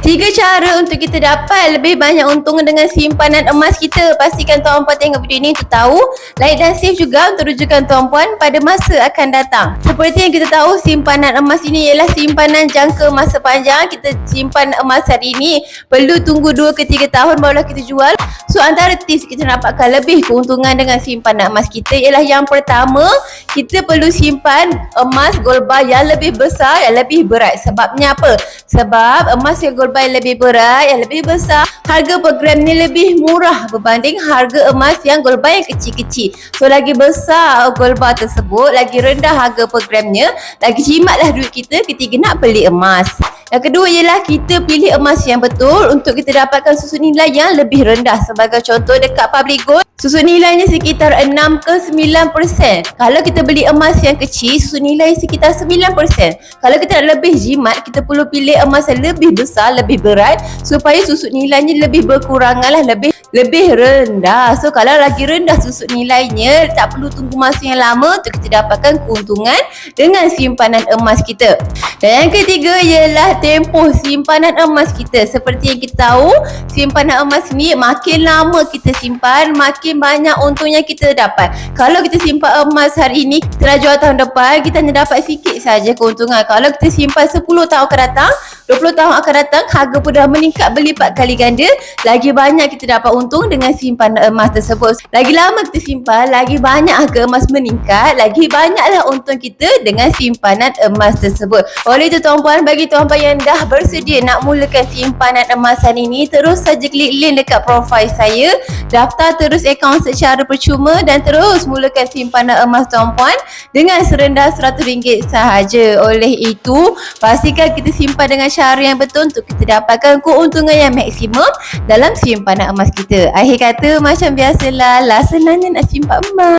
Tiga cara untuk kita dapat lebih banyak untung dengan simpanan emas kita. Pastikan tuan-puan tengok video ini untuk tahu, like dan save juga untuk rujukan tuan-puan pada masa akan datang. Seperti yang kita tahu, simpanan emas ini ialah simpanan jangka masa panjang. Kita simpan emas hari ini, perlu tunggu 2 ke 3 tahun barulah kita jual. So antara tips kita dapatkan lebih keuntungan dengan simpanan emas kita ialah yang pertama, kita perlu simpan emas gold bar yang lebih besar, yang lebih berat. Sebabnya apa? Sebab emas yang gold bar yang lebih berat, yang lebih besar, harga per gramnya lebih murah berbanding harga emas yang gold bar yang kecil-kecil. So lagi besar gold bar tersebut, lagi rendah harga per gramnya, lagi jimatlah duit kita ketika nak beli emas. Yang kedua ialah kita pilih emas yang betul untuk kita dapatkan susun nilai yang lebih rendah. Sebagai contoh dekat public gold, susun nilainya sekitar 6 ke 9%. Kalau kita beli emas yang kecil, susun nilai sekitar 9%. Kalau kita nak lebih jimat, kita perlu pilih emas yang lebih besar, lebih berat supaya susun nilainya lebih berkurangan lah, lebih rendah. So kalau lagi rendah susun nilainya, tak perlu tunggu masa yang lama untuk kita dapatkan keuntungan dengan simpanan emas kita. Dan yang ketiga ialah tempoh simpanan emas kita. Seperti yang kita tahu, simpanan emas ni makin lama kita simpan, makin banyak untungnya kita dapat. Kalau kita simpan emas hari ini, kita dah jual tahun depan, kita hanya dapat sikit saja keuntungan. Kalau kita simpan 10 tahun akan datang, 20 tahun akan datang, harga pun dah meningkat berlipat kali ganda. Lagi banyak kita dapat untung dengan simpanan emas tersebut. Lagi lama kita simpan, lagi banyak harga emas meningkat, lagi banyaklah untung kita dengan simpanan emas tersebut. Oleh itu tuan-puan, bagi tuan-puan yang dah bersedia nak mulakan simpanan emas hari ini, terus saja klik link dekat profil saya, daftar terus akaun secara percuma dan terus mulakan simpanan emas tuan-puan dengan serendah RM100 sahaja. Oleh itu, pastikan kita simpan dengan cara yang betul untuk kita dapatkan keuntungan yang maksimum dalam simpanan emas kita. Akhir kata, macam biasalah, lah senangnya nak simpan emas.